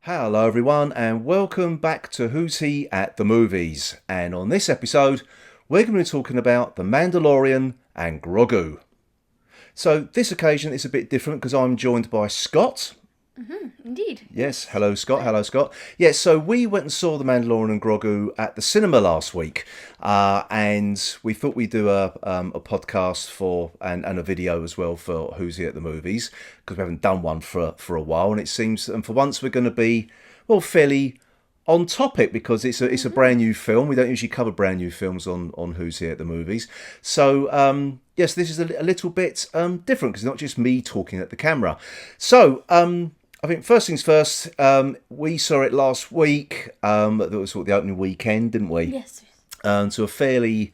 Hello everyone and welcome back to Who's He at the Movies. And on this episode, we're going to be talking about The Mandalorian and Grogu. So this occasion is a bit different because I'm joined by Scott. Indeed. Yes, hello Scott, hello Scott. Yes, so we went and saw The Mandalorian and Grogu at the cinema last week. And we thought we'd do a podcast and a video as well for Who's He at the Movies, because we haven't done one for a while. And it seems, and for once we're going to be, well, fairly on topic because it's a brand new film. We don't usually cover brand new films on Who's Here at the Movies. So, yes, this is a little bit different because it's not just me talking at the camera. So, I think first things first, we saw it last week. That was sort of the opening weekend, didn't we? Yes. To a fairly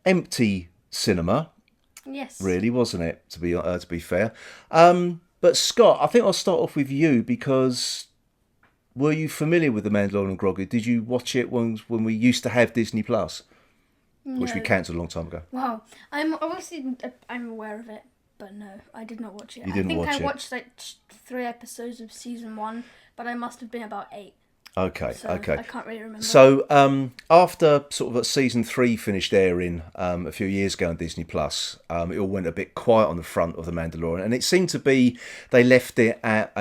empty cinema. Yes. Really, wasn't it? To be fair. But Scott, I think I'll start off with you because were you familiar with The Mandalorian and Grogu? Did you watch it when we used to have Disney Plus, which we cancelled a long time ago? Wow. I'm aware of it, but no, I did not watch it. You didn't watch it? I think I watched like 3 episodes of season 1, but I must have been about 8. Okay. I can't really remember. So after sort of season 3 finished airing a few years ago on Disney Plus, it all went a bit quiet on the front of The Mandalorian, and it seemed to be they left it at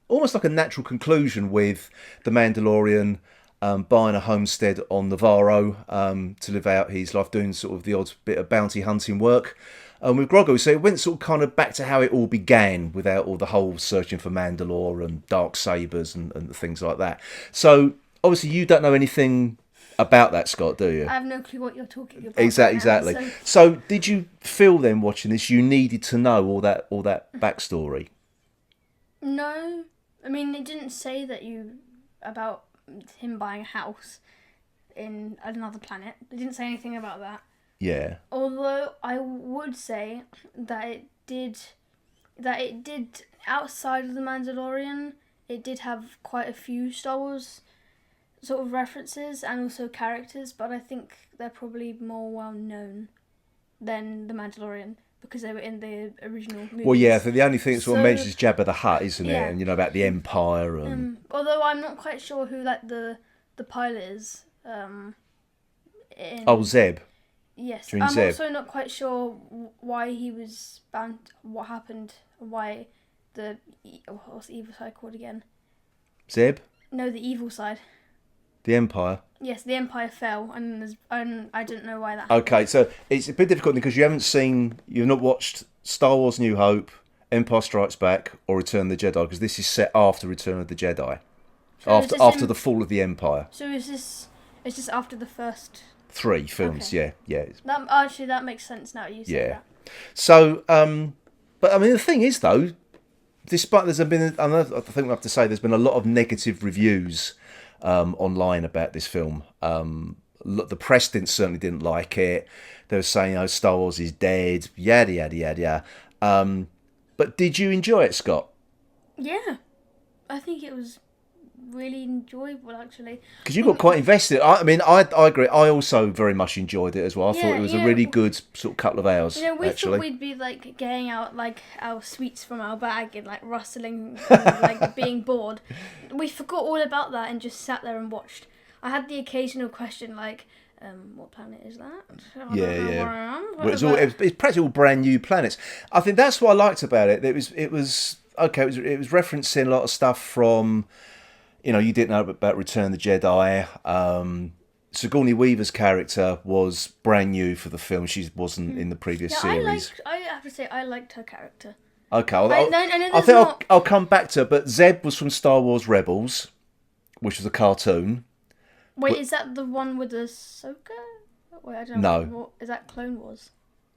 almost like a natural conclusion with The Mandalorian buying a homestead on Navarro to live out his life, doing sort of the odd bit of bounty hunting work. With Grogu, so it went sort of kind of back to how it all began, without all the whole searching for Mandalore and dark sabers and things like that. So obviously you don't know anything about that, Scott, do you? I have no clue what you're talking about. Exactly. Right now, So did you feel then watching this you needed to know all that backstory? No, I mean it didn't say about him buying a house in another planet. It didn't say anything about that. Yeah. Although I would say that it did outside of the Mandalorian, it did have quite a few Star Wars sort of references and also characters, but I think they're probably more well known than the Mandalorian because they were in the original movies. Well, yeah, the only thing that sort of mentions is Jabba the Hutt, isn't it? And about the Empire and. Although I'm not quite sure who the pilot is. Zeb. Yes, I'm also not quite sure why he was banned, what happened, why what's the evil side called again? Zeb? No, the evil side. The Empire? Yes, the Empire fell, and I didn't know why that happened. Okay, so it's a bit difficult because you've not watched Star Wars New Hope, Empire Strikes Back, or Return of the Jedi, because this is set after Return of the Jedi. So after the fall of the Empire. So it's just after the first 3 films, okay. yeah. That makes sense now you say that. So, but I mean, the thing is though, despite I think we have to say there's been a lot of negative reviews online about this film. The press certainly didn't like it. They were saying, Star Wars is dead, yada, yada, yada. But did you enjoy it, Scott? Yeah. I think it was really enjoyable, actually. Because you got quite invested. I agree. I also very much enjoyed it as well. I thought it was a really good sort of couple of hours. We thought we'd be like getting out like our sweets from our bag and like rustling, and, like being bored. We forgot all about that and just sat there and watched. I had the occasional question like, what planet is that? I don't know where I am. Well, it's practically all brand new planets. I think that's what I liked about it. It was referencing a lot of stuff from. You didn't know about Return of the Jedi. Sigourney Weaver's character was brand new for the film. She wasn't in the previous series. I have to say, I liked her character. Okay, I think I'll come back to her. But Zeb was from Star Wars Rebels, which was a cartoon. Wait, is that the one with Ahsoka? Wait, I don't know. No. Is that Clone Wars?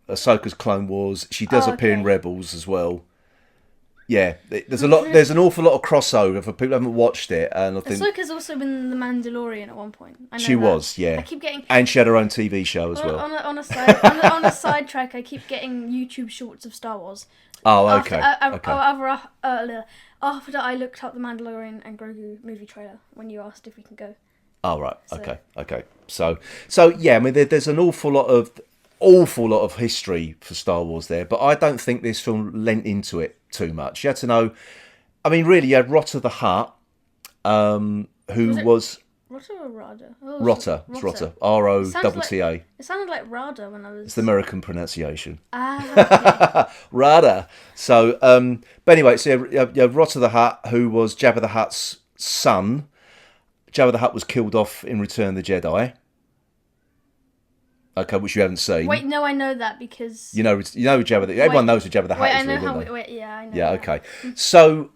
Ahsoka's Clone Wars. She does appear in Rebels as well. Yeah, there's an awful lot of crossover for people who haven't watched it, and I think Ahsoka's also been in The Mandalorian at one point. I know she was, yeah. I keep getting, and she had her own TV show as well. On a sidetrack, I keep getting YouTube shorts of Star Wars. Oh, okay. After I looked up the Mandalorian and Grogu movie trailer when you asked if we can go. Oh right, okay. So yeah, I mean, there's an awful lot of history for Star Wars there, but I don't think this film lent into it too much. You had to know, I mean, really, you had Rot of the Hutt, who it- was Rotter or Rada? Oh, Rotter. It's Rotter. R-O-T-T-A. It sounded like Rada when I was. It's the American pronunciation. Ah, okay. Rada. So, but anyway, so you have Rotter the Hutt, who was Jabba the Hutt's son. Jabba the Hutt was killed off in Return of the Jedi. Okay, which you haven't seen. Wait, no, I know that because. You know Jabba the... Everyone knows who Jabba the Hutt Wait, is. I know really, how. don't they? Wait, yeah, I know. Yeah, that. okay. So,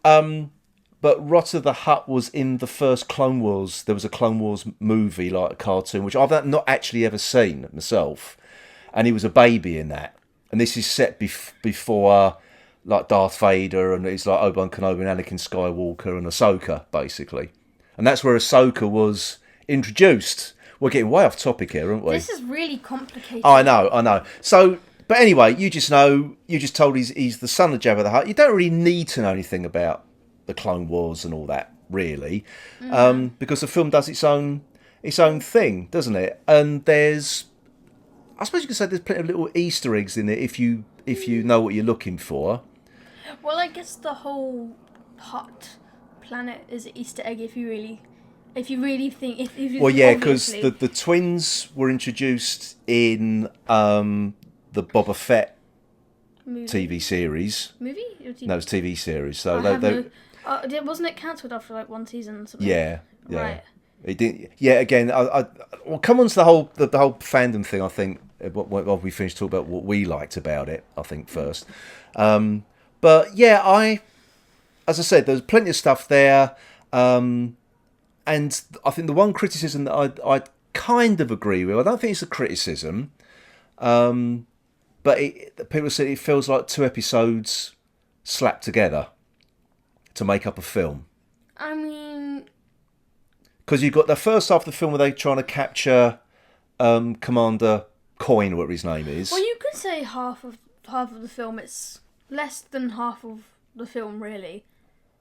but Rotter the Hutt was in the first Clone Wars. There was a Clone Wars movie, like a cartoon, which I've not actually ever seen myself. And he was a baby in that. And this is set before, like, Darth Vader, and it's like Obi-Wan Kenobi and Anakin Skywalker and Ahsoka, basically. And that's where Ahsoka was introduced. We're getting way off topic here, aren't we? This is really complicated. Oh, I know. So, but anyway, you just told he's the son of Jabba the Hutt. You don't really need to know anything about the Clone Wars and all that, really, because the film does its own thing, doesn't it? And I suppose you could say there's plenty of little Easter eggs in it if you know what you're looking for. Well, I guess the whole Hutt planet is an Easter egg if you really think if you. Well, think yeah, because obviously. the twins were introduced in the Boba Fett Movie. TV series. Movie? Or TV? No, it's TV series. So wasn't it cancelled after like one season or something? yeah. Right. It did. Yeah. Again, we'll come on to the whole fandom thing. I think when we finish talking about what we liked about it. I think first. But yeah, as I said, there's plenty of stuff there. And I think the one criticism that I kind of agree with, I don't think it's a criticism, but people said it feels like 2 episodes slapped together to make up a film. I mean, because you've got the first half of the film where they're trying to capture Commander Coin, or whatever his name is. well, you could say half of the film. It's less than half of the film, really,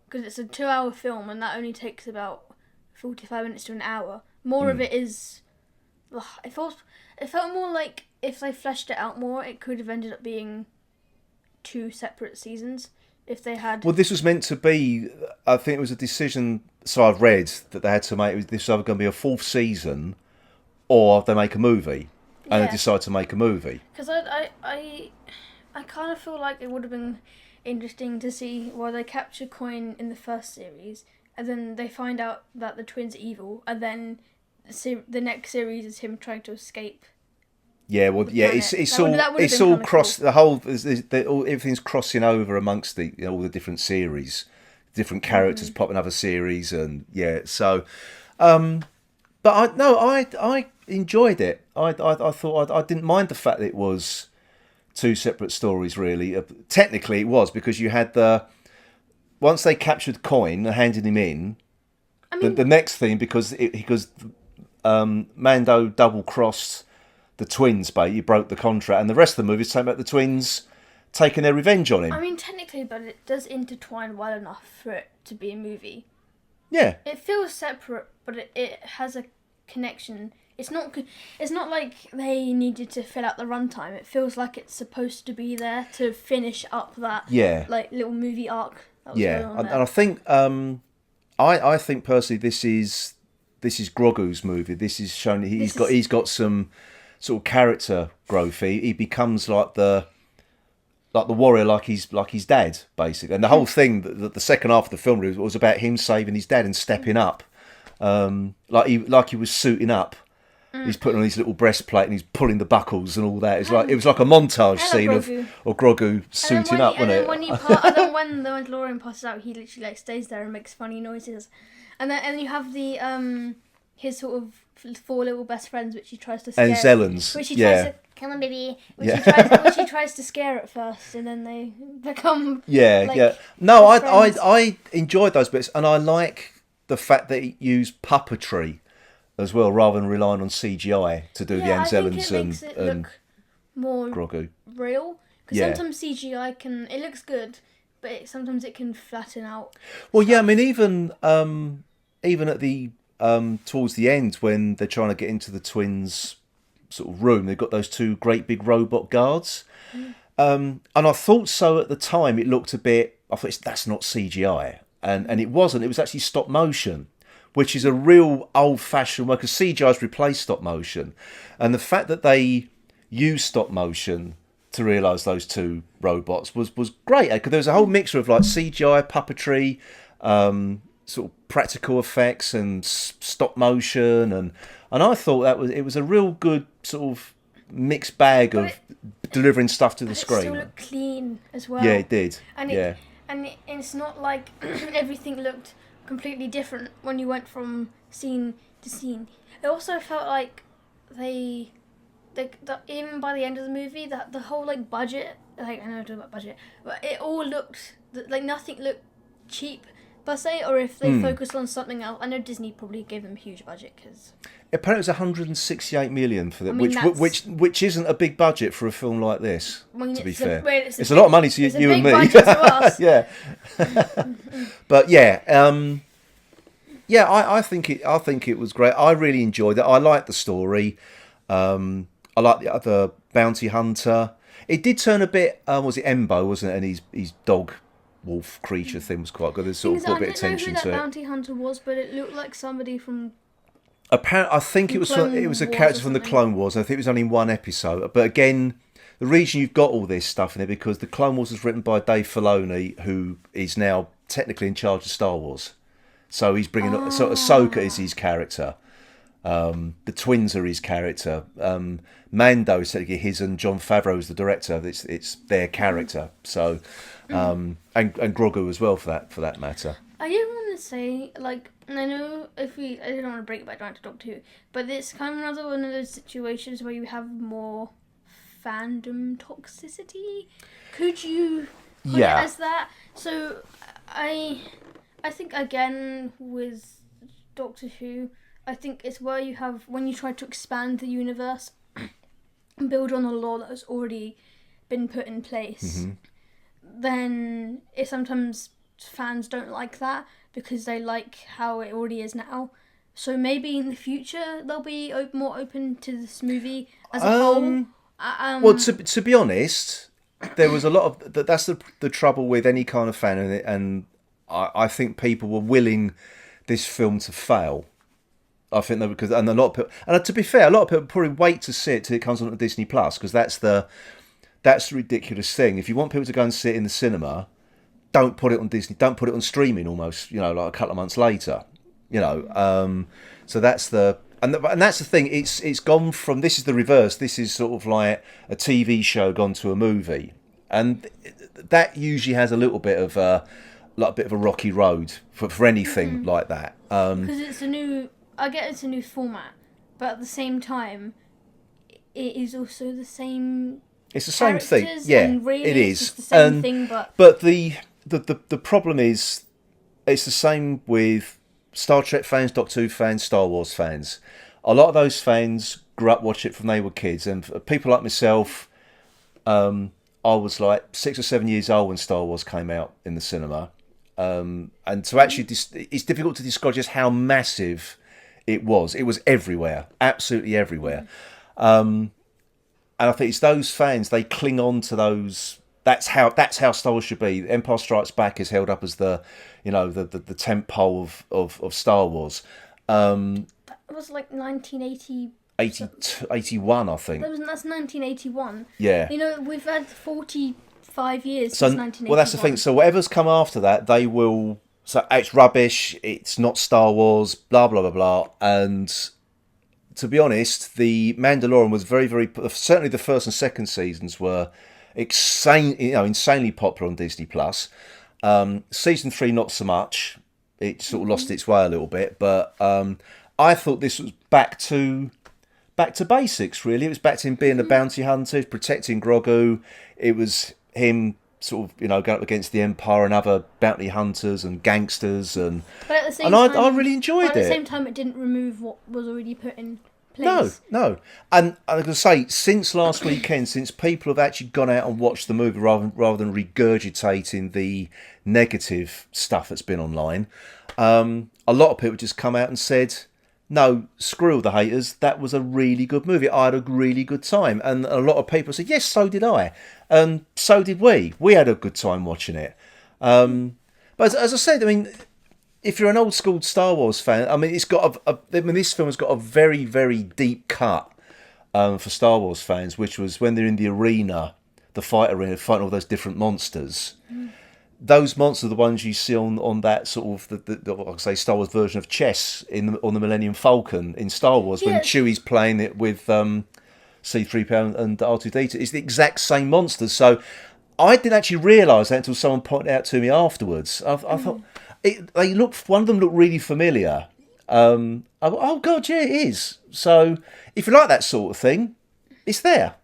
because it's a 2-hour film, and that only takes about 45 minutes to an hour. More of it is. It felt more like if they fleshed it out more, it could have ended up being 2 separate seasons. If they had. Well, this was meant to be. I think it was a decision. So I've read that they had to make. This was either going to be a 4th season, or they make a movie, and they decide to make a movie. Because I kind of feel like it would have been interesting to see why they capture Coin in the first series, and then they find out that the twins are evil, and then the next series is him trying to escape. Yeah, well, yeah, it's all cross cool. The whole everything's crossing over amongst all the different series, different characters pop in other series, and yeah. So, but I enjoyed it. I thought I didn't mind the fact that it was 2 separate stories. Really, technically it was, because you had once they captured Coin and handed him in. I mean, the next thing because Mando double crossed the twins, he broke the contract, and the rest of the movie is talking about the twins taking their revenge on him. I mean, technically, but it does intertwine well enough for it to be a movie. Yeah. It feels separate, but it has a connection. It's not like they needed to fill out the runtime. It feels like it's supposed to be there to finish up that like little movie arc. That was going on there. And I think I think personally this is Grogu's movie. This is showing he's got some sort of character growth. He becomes like the warrior, like his dad, basically. And the whole thing, the second half of the film was about him saving his dad and stepping up, like he was suiting up. He's putting on his little breastplate and he's pulling the buckles and all that. It was like a montage scene of Grogu suiting up, wasn't it? And then when the Mandalorian passes out, he literally like stays there and makes funny noises. And you have the his sort of 4 little best friends, which he tries to scare. And Zellans, which he tries to, come on, baby. Which he tries to scare at first, and then they become. No, I enjoyed those bits, and I like the fact that he used puppetry as well, rather than relying on CGI to do the Anzellans and look more Grogu real. Because sometimes CGI it looks good, but sometimes it can flatten out. Well, yeah, I mean, even at the towards the end when they're trying to get into the twins' sort of room, they've got those 2 great big robot guards, and I thought so at the time. It looked a bit. I thought that's not CGI, and it wasn't. It was actually stop motion. which is a real old-fashioned way, because CGI's replaced stop motion, and the fact that they used stop motion to realise those two robots was great, because there was a whole mixture of like CGI, puppetry, sort of practical effects, and stop motion, and I thought it was a real good sort of mixed bag of delivering stuff to the screen. It still looked clean as well. Yeah, it did. And it's not like everything looked completely different when you went from scene to scene. It also felt like even by the end of the movie, that the whole like budget, like I know I'm talking about budget, but it all looked like nothing looked cheap per se, or if they focused on something else. I know Disney probably gave them a huge budget because apparently it was 168 million for them, which isn't a big budget for a film like this. To be fair, it's a lot of money to you and me. To us. Yeah, but I think it was great. I really enjoyed it. I liked the story. I like the other bounty hunter. It did turn a bit. Was it Embo? Wasn't it? And his dog wolf creature thing was quite good. There's sort of got a bit of tension to it. I don't know who that bounty hunter was, but it looked like somebody from. Apparently, I think it was a character from the Clone Wars. I think it was only in one episode. But again, the reason you've got all this stuff in it because the Clone Wars was written by Dave Filoni, who is now technically in charge of Star Wars. So he's bringing so Ahsoka is his character. The twins are his character. Mando is technically his, and Jon Favreau is the director. It's their character. So, and Grogu as well for that matter. I didn't want to say, like, I know I didn't want to break it back down to Doctor Who, but it's kind of another one of those situations where you have more fandom toxicity. Could you put it as that? So, I think again with Doctor Who, I think it's where you have, when you try to expand the universe and build on the lore that has already been put in place, then it sometimes fans don't like that because they like how it already is now. So maybe in the future they'll be more open to this movie as a whole. Well, to be honest, there was a lot of that's the trouble with any kind of fan, and I think people were willing this film to fail. I think that because and a lot of people, and to be fair, a lot of people probably wait to see it till it comes on Disney Plus because that's the ridiculous thing. If you want people to go and see it in the cinema, don't put it on Disney. Don't put it on streaming. Almost, like a couple of months later. So that's and that's the thing. It's gone from, this is the reverse. This is sort of like a TV show gone to a movie, and that usually has a little bit of a rocky road for anything like that. Because it's a new. I get it's a new format, but at the same time, it is also the same. It's the same thing. Yeah, really it is. It's the same thing, but the problem is, it's the same with Star Trek fans, Doctor Who fans, Star Wars fans. A lot of those fans grew up watching it from they were kids, and people like myself, I was like 6 or 7 years old when Star Wars came out in the cinema, and to actually, it's difficult to describe just how massive it was. It was everywhere, absolutely everywhere, and I think it's those fans, they cling on to those. That's how Star Wars should be. Empire Strikes Back is held up as the tent pole of Star Wars. It was like 1980. 81, I think. That's 1981. Yeah. We've had 45 years since 1981. Well, that's the thing. So whatever's come after that, they will. So it's rubbish. It's not Star Wars. Blah blah blah blah. And to be honest, the Mandalorian was very very. Certainly, the first and second seasons were insanely popular on Disney Plus. Season 3, not so much. It sort of lost its way a little bit, but I thought this was back to basics. Really, it was back to him being a bounty hunter, protecting Grogu. It was him sort of going up against the Empire and other bounty hunters and gangsters, and at the same time, I really enjoyed it. At the same time, it didn't remove what was already put in place. No. And I was going to say, since last weekend, since people have actually gone out and watched the movie rather than regurgitating the negative stuff that's been online, a lot of people just come out and said, no, screw the haters, that was a really good movie. I had a really good time. And a lot of people said, yes, so did I. And so did we. We had a good time watching it. But as I said, I mean, if you're an old school Star Wars fan, I mean, it's got this film has got a very, very deep cut for Star Wars fans, which was when they're in the arena, the fight arena, fighting all those different monsters. Those monsters are the ones you see on that sort of like I say, Star Wars version of chess on the Millennium Falcon in Star Wars when Chewie's playing it with C-3PO and R2-D2. It's the exact same monsters. So I didn't actually realise that until someone pointed out to me afterwards. I thought one of them looked really familiar. I thought, oh God, yeah, it is. So if you like that sort of thing, it's there.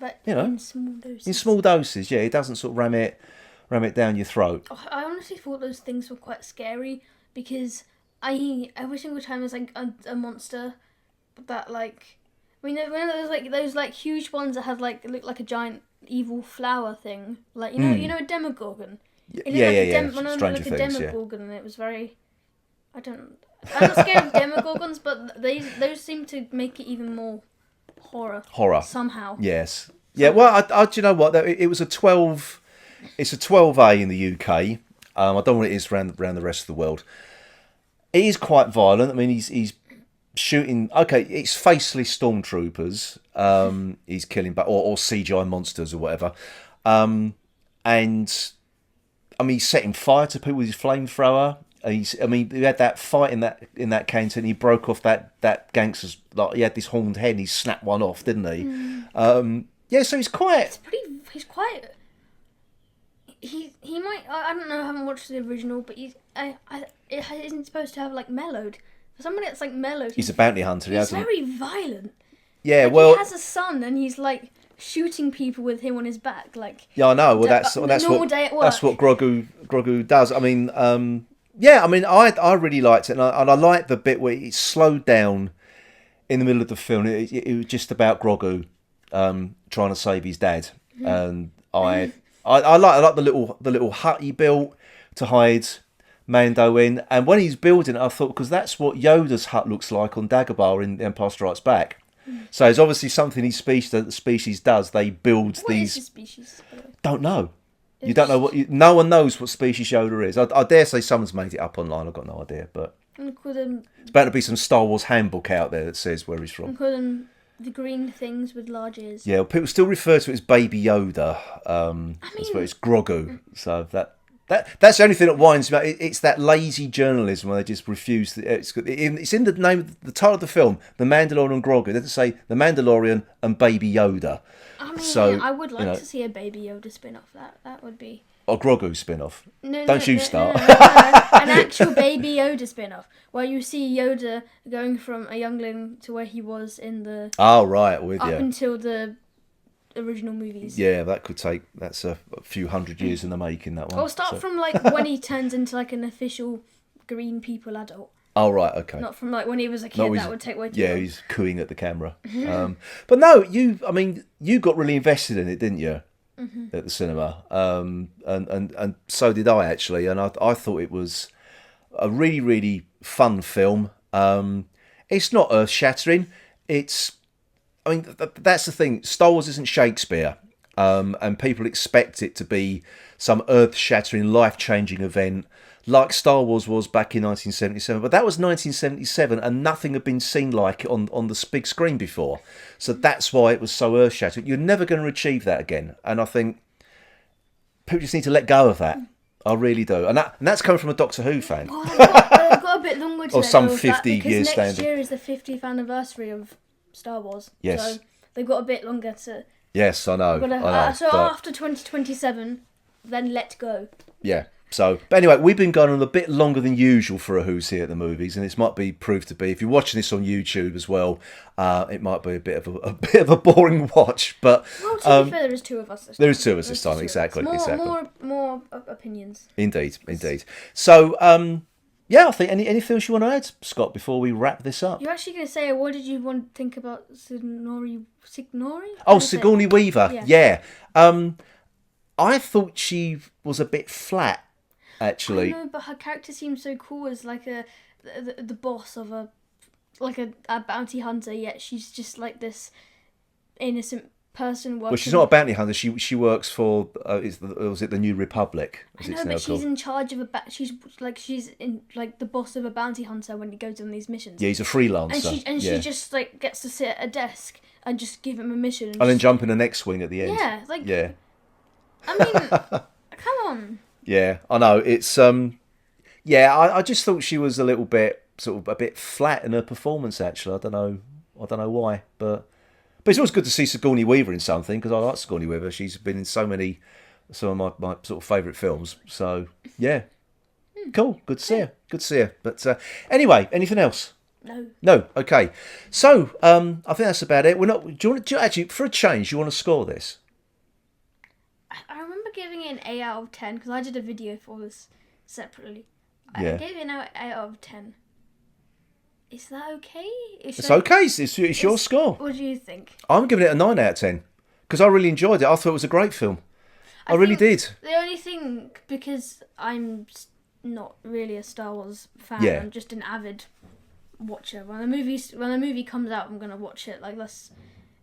But in small doses. In small doses, yeah. It doesn't sort of ram it down your throat. I honestly thought those things were quite scary because every single time there's like a monster that like when there's like huge ones that have like look like a giant evil flower thing, like you know a demogorgon. When I Stranger like a Things, demogorgon, and it was very. I'm not scared of demogorgons, but those seem to make it even more horror somehow. Yes. Yeah. Well, I do you know what? It was a 12. It's a 12A in the UK. I don't know what it is around the rest of the world. It is quite violent. I mean, he's shooting. Okay, it's faceless stormtroopers. He's killing or CGI monsters or whatever. And I mean, he's setting fire to people with his flamethrower. He had that fight in that canteen. He broke off that gangster's, like he had this horned head. And he snapped one off, didn't he? So he's quite. He's quite. He might. I don't know. I haven't watched the original, but it isn't supposed to have like mellowed. For somebody that's like mellowed, he's a bounty hunter. He's very violent. Yeah, like, he has a son, and he's like shooting people with him on his back. Like I know. Well, that's what Grogu does. I mean, I really liked it, and I liked the bit where it slowed down in the middle of the film. It was just about Grogu trying to save his dad, and I like the little hut he built to hide Mando in, and when he's building it, I thought, because that's what Yoda's hut looks like on Dagobah in Empire Strikes Back. So it's obviously something the species does. They build these. What is the species? Don't know. You don't know no one knows what species Yoda is. I dare say someone's made it up online. I've got no idea, but it's bound to be some Star Wars handbook out there that says where he's from. Call them the green things with large ears. Yeah, well, people still refer to it as Baby Yoda. It's Grogu. So that's the only thing that winds me up. It's that lazy journalism where they just refuse. It's in the name of the title of the film, The Mandalorian and Grogu. It doesn't say The Mandalorian and Baby Yoda. I would like to see a Baby Yoda spin-off. That would be. Or Grogu spin-off. Don't you start. No. An actual Baby Yoda spin-off where you see Yoda going from a youngling to where he was in the. Oh right, until the original movies. Yeah, that's a few hundred years in the making, that one. Or start from like when he turns into like an official green people adult. Oh right, okay. Not from like when he was a kid. That would take way too long. Yeah, he's cooing at the camera. But no, you got really invested in it, didn't you? At the cinema, and so did I actually, and I thought it was a really, really fun film. It's not earth-shattering. That's the thing. Star Wars isn't Shakespeare, and people expect it to be some earth-shattering, life-changing event like Star Wars was back in 1977. But that was 1977, and nothing had been seen like it on the big screen before. So that's why it was so earth-shattering. You're never going to achieve that again. And I think people just need to let go of that. I really do. And that's coming from a Doctor Who fan. Well, I've got a bit longer to or some 50 years standing. Next year is the 50th anniversary of Star Wars. Yes. So they've got a bit longer to... Yes, I know. After 2027, then let go. Yeah. So, but anyway, we've been going on a bit longer than usual for a Who's Here at the Movies, and this might be proved to be. If you're watching this on YouTube as well, it might be a bit of a boring watch. But well, to be fair, there is two of us this time. There is two of us this time, exactly. More opinions. Indeed. So, I think anything else you want to add, Scott, before we wrap this up? You're actually going to say, what did you want to think about Sigourney? Oh, Sigourney Weaver. Yeah. I thought she was a bit flat. Actually, I know, but her character seems so cool as like the boss of a bounty hunter. Yet she's just like this innocent person working. Well, she's not a bounty hunter. She works for was it the New Republic? I know, but she's in charge of she's in like the boss of a bounty hunter when he goes on these missions. Yeah, he's a freelancer. And she just like gets to sit at a desk and just give him a mission. And then jump in the next swing at the end. Yeah, like yeah. I mean, come on. Yeah, I know. It's yeah. I just thought she was a little bit a bit flat in her performance. Actually, I don't know why, but it's always good to see Sigourney Weaver in something because I like Sigourney Weaver. She's been in some of my sort of favourite films. So yeah, cool. Good to see her. Good to see her. But anyway, anything else? No. No. Okay. So I think that's about it. We're not. Do you want to actually, for a change, you want to score this? I remember giving it an 8 out of 10 because I did a video for this separately. Yeah. I gave it an 8 out of 10. Is that okay? It's okay. It's your score. What do you think? I'm giving it a 9 out of 10 because I really enjoyed it. I thought it was a great film. I really did. The only thing, because I'm not really a Star Wars fan, Yeah. I'm just an avid watcher. When a movie comes out, I'm gonna watch it. Like that's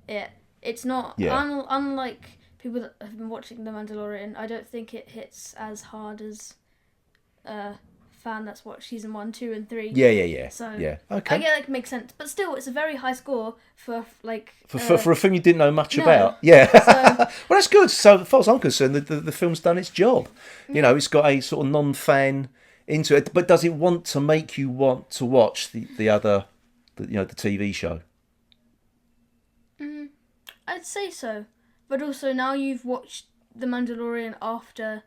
it. It's not unlike people that have been watching The Mandalorian. I don't think it hits as hard as fan that's watched season 1, 2, and 3. Yeah. So yeah, okay. I get like makes sense, but still, it's a very high score for like for a film you didn't know much about. Yeah, well, that's good. So, as far as I'm concerned, the film's done its job. You know, it's got a sort of non-fan into it, but does it want to make you want to watch the other, the TV show? I'd say so, but also now you've watched The Mandalorian after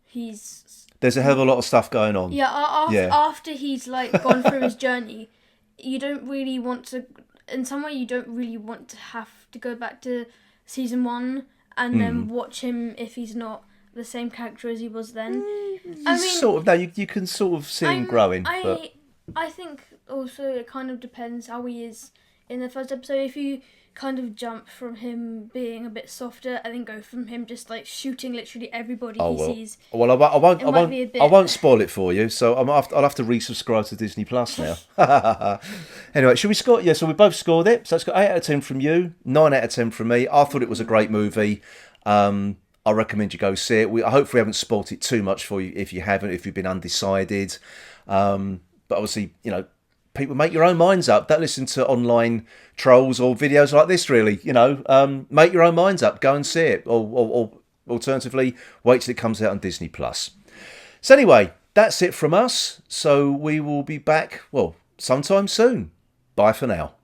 he's. There's a hell of a lot of stuff going on. Yeah, after he's like gone through his journey, you don't really want to. In some way, you don't really want to have to go back to season 1 and then watch him if he's not the same character as he was then. I mean, sort of. No, you can sort of see him growing. I think also it kind of depends how he is in the first episode. If you kind of jump from him being a bit softer and then go from him just like shooting literally everybody sees. Well, I won't spoil it for you. So I'll have to resubscribe to Disney Plus now. Anyway, should we score? Yeah, so we both scored it. So it's got 8 out of 10 from you, 9 out of 10 from me. I thought it was a great movie. I recommend you go see it. I hope we haven't spoilt it too much for you if you haven't, if you've been undecided. But obviously, people make your own minds up. Don't listen to online trolls or videos like this, really. Make your own minds up. Go and see it. Or alternatively, wait till it comes out on Disney Plus. So anyway, that's it from us. So we will be back, sometime soon. Bye for now.